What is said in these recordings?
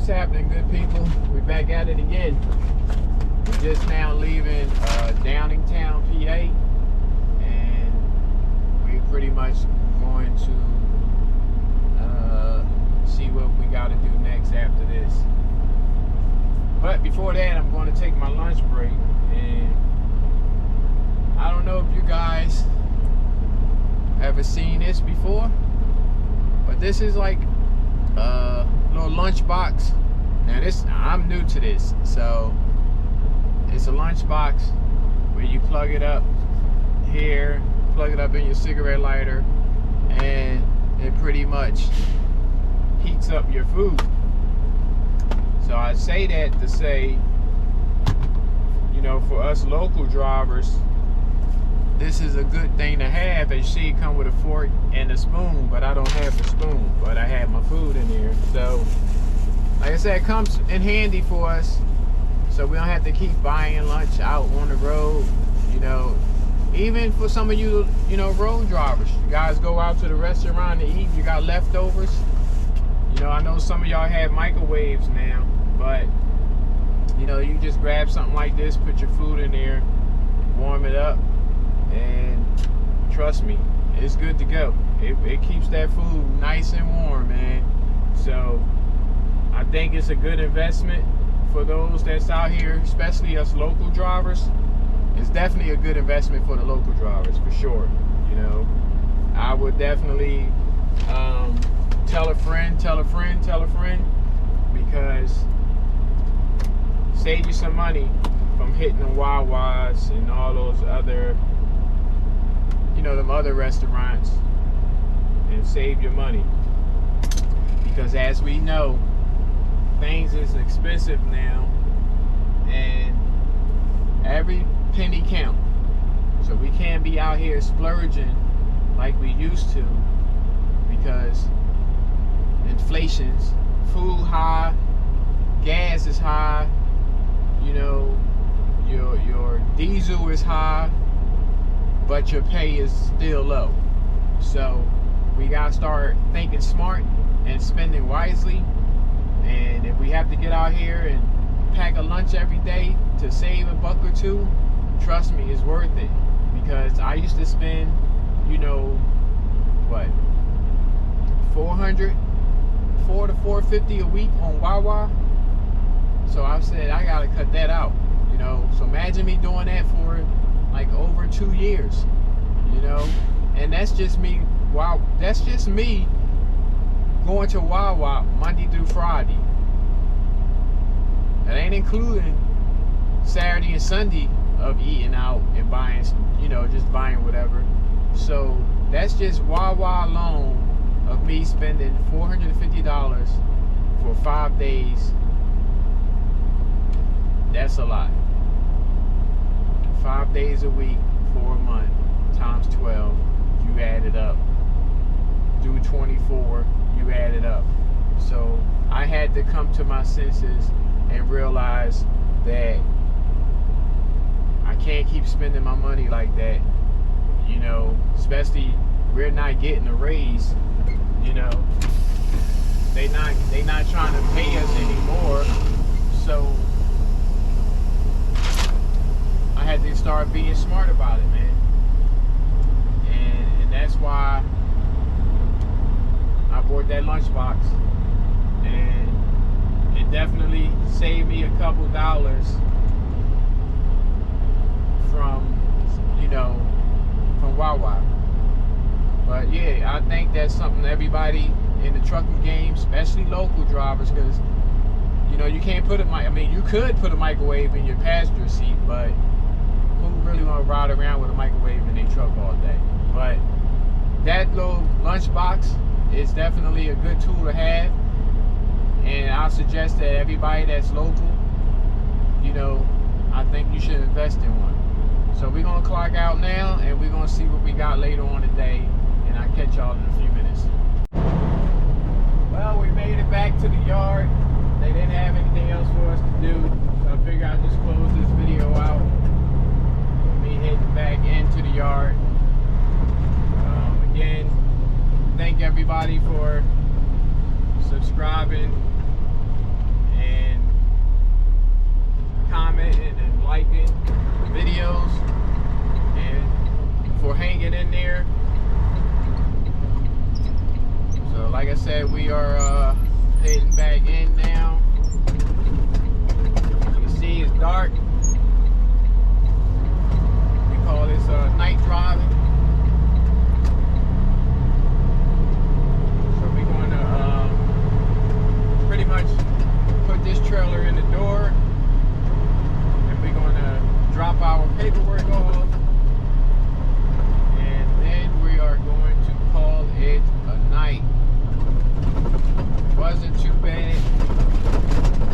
What's happening, good people? We're back at it again. We're just now leaving Downingtown, PA, and we're pretty much going to see what we got to do next after this. But before that, I'm going to take my lunch break, and I don't know if you guys ever seen this before, but this is like a little lunch box. Now I'm new to this, so it's a lunch box where you plug it up here, plug it up in your cigarette lighter, and it pretty much heats up your food. So I say that to say, you know, for us local drivers, this is a good thing to have. As you see, it come with a fork and a spoon, but I don't have the spoon, but I have my food in there. So like I said, it comes in handy for us, so we don't have to keep buying lunch out on the road. You know, even for some of you, you know, road drivers, you guys go out to the restaurant to eat, you got leftovers. You know, I know some of y'all have microwaves now, but you know, you just grab something like this, put your food in there, warm it up, and trust me, it's good to go. It keeps that food nice and warm, man. So I think it's a good investment for those that's out here, especially us local drivers. It's definitely a good investment for the local drivers, for sure. You know, I would definitely tell a friend, because save you some money from hitting the Wawas and all those other, you know, them other restaurants, and save your money. Because as we know, things is expensive now, and every penny count. So we can't be out here splurging like we used to, because inflation's food high, gas is high, you know, your diesel is high, but your pay is still low. So we gotta start thinking smart and spending wisely. And if we have to get out here and pack a lunch every day to save a buck or two, trust me, it's worth it. Because I used to spend, you know, what, $400 to $450 a week on Wawa. So I said I gotta cut that out, you know. So imagine me doing that for like over 2 years, you know. And that's just me. Wow, that's just me going to Wawa Monday through Friday. That ain't including Saturday and Sunday of eating out and buying, you know, just buying whatever. So that's just Wawa alone of me spending $450 for 5 days. That's a lot. 5 days a week for a month times 12, you add it up. Do 24, you add it up. So I had to come to my senses and realize that I can't keep spending my money like that, you know, especially we're not getting a raise, you know. They not trying to pay us anymore. So I had to start being smart about it, man. And that's why I bought that lunchbox, and it definitely saved me a couple dollars from, you know, from Wawa. But yeah, I think that's something everybody in the trucking game, especially local drivers, because you know, you can't put you could put a microwave in your passenger seat, but who really want to ride around with a microwave in their truck all day? But that little lunchbox is definitely a good tool to have, and I suggest that everybody that's local, you know, I think you should invest in one. So we're gonna clock out now, and we're gonna see what we got later on today, and I'll catch y'all in a few minutes. Well, we made it back to the yard. They didn't have anything else for us to do, so I figured I'd just close this video out. Me heading back into the yard. Again, thank everybody for subscribing, commenting and liking the videos and for hanging in there. So like I said, we are heading back in now. You can see it's dark. We call this night driving. So we're going to pretty much put this trailer in the door, and we're going to drop our paperwork off, and then we are going to call it a night. Wasn't too bad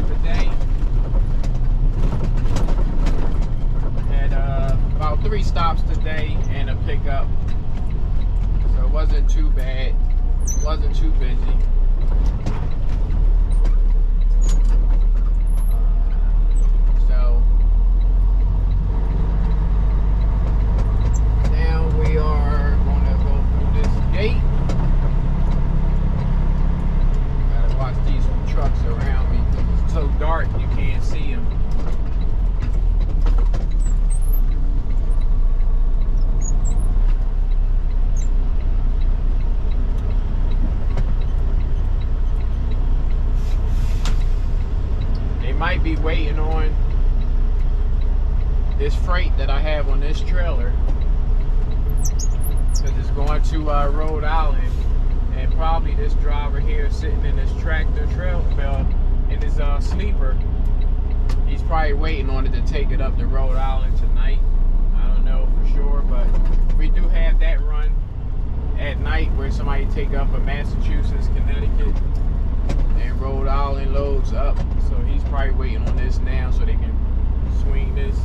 today. Had about 3 stops today and a pickup, so it wasn't too bad. Wasn't too busy. So now we are going to go through this gate. Watch these trucks around me because it's so dark you can't see them. They might be waiting on this freight that I have on this trailer because it's going to Rhode Island. And probably this driver here sitting in this tractor trailer in his sleeper, he's probably waiting on it to take it up to Rhode Island tonight. I don't know for sure, but we do have that run at night where somebody take up a Massachusetts, Connecticut, and Rhode Island loads up. So he's probably waiting on this now so they can swing this.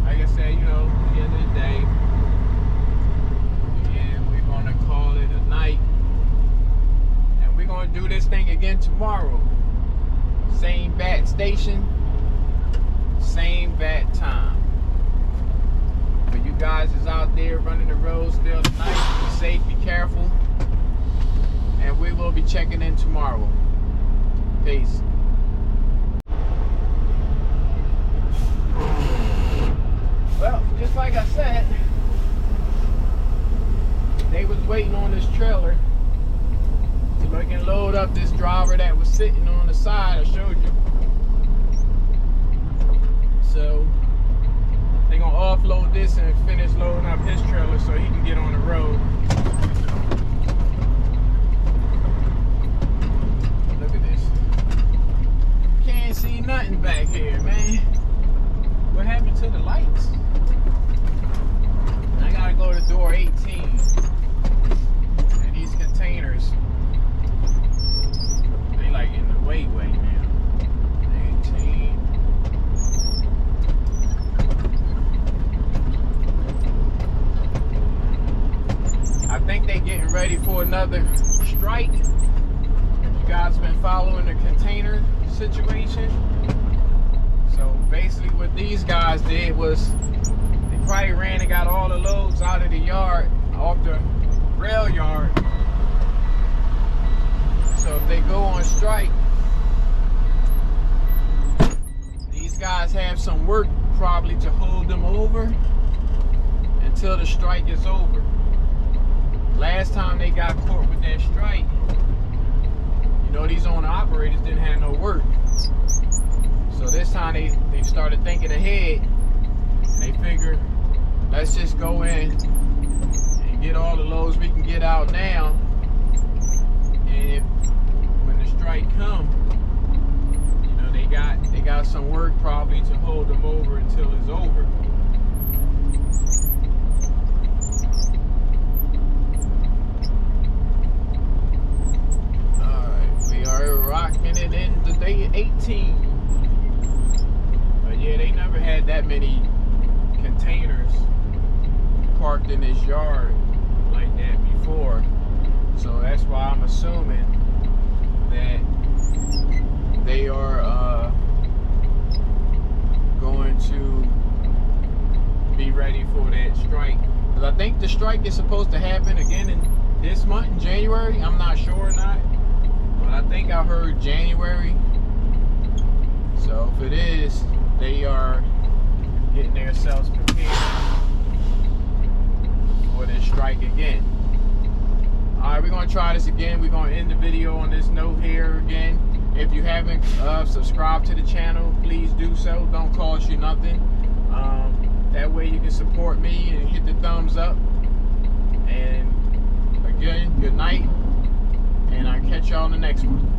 Like I said, you know, at the end of the day, and we're going to call it a night. And we're going to do this thing again tomorrow. Same bat station, same bat time. But you guys is out there running the road still tonight. Be safe, be careful. And we will be checking in tomorrow. Peace. Well, just like I said, they was waiting on this trailer so they can load up this driver that was sitting on the side I showed you. So they're gonna offload this and finish loading up his trailer so he can get on the road. Look at this. Can't see nothing back here, man. What happened to the lights? I gotta go to door 18. And these containers, they like in the way now. 18. I think they getting ready for another strike. You guys been following the container situation. So basically what these guys did was they probably ran and got all the loads out of the yard, off the rail yard. So if they go on strike, these guys have some work probably to hold them over until the strike is over. Last time they got caught with that strike, you know, these owner operators didn't have no work. So this time they started thinking ahead, and they figured, let's just go in and get all the loads we can get out now, and when the strike comes, you know, they got some work probably to hold them over until it's over. Alright, we are rocking it into day 18. But yeah, they never had that many containers parked in this yard like that before. So that's why I'm assuming that they are going to be ready for that strike. Because I think the strike is supposed to happen again in this month in January. I'm not sure or not, but I think I heard January. So if it is, they are getting themselves prepared for this strike again. Alright, we're going to try this again. We're going to end the video on this note here again. If you haven't subscribed to the channel, please do so. Don't cost you nothing. That way you can support me and hit the thumbs up. And again, good night. And I'll catch y'all on the next one.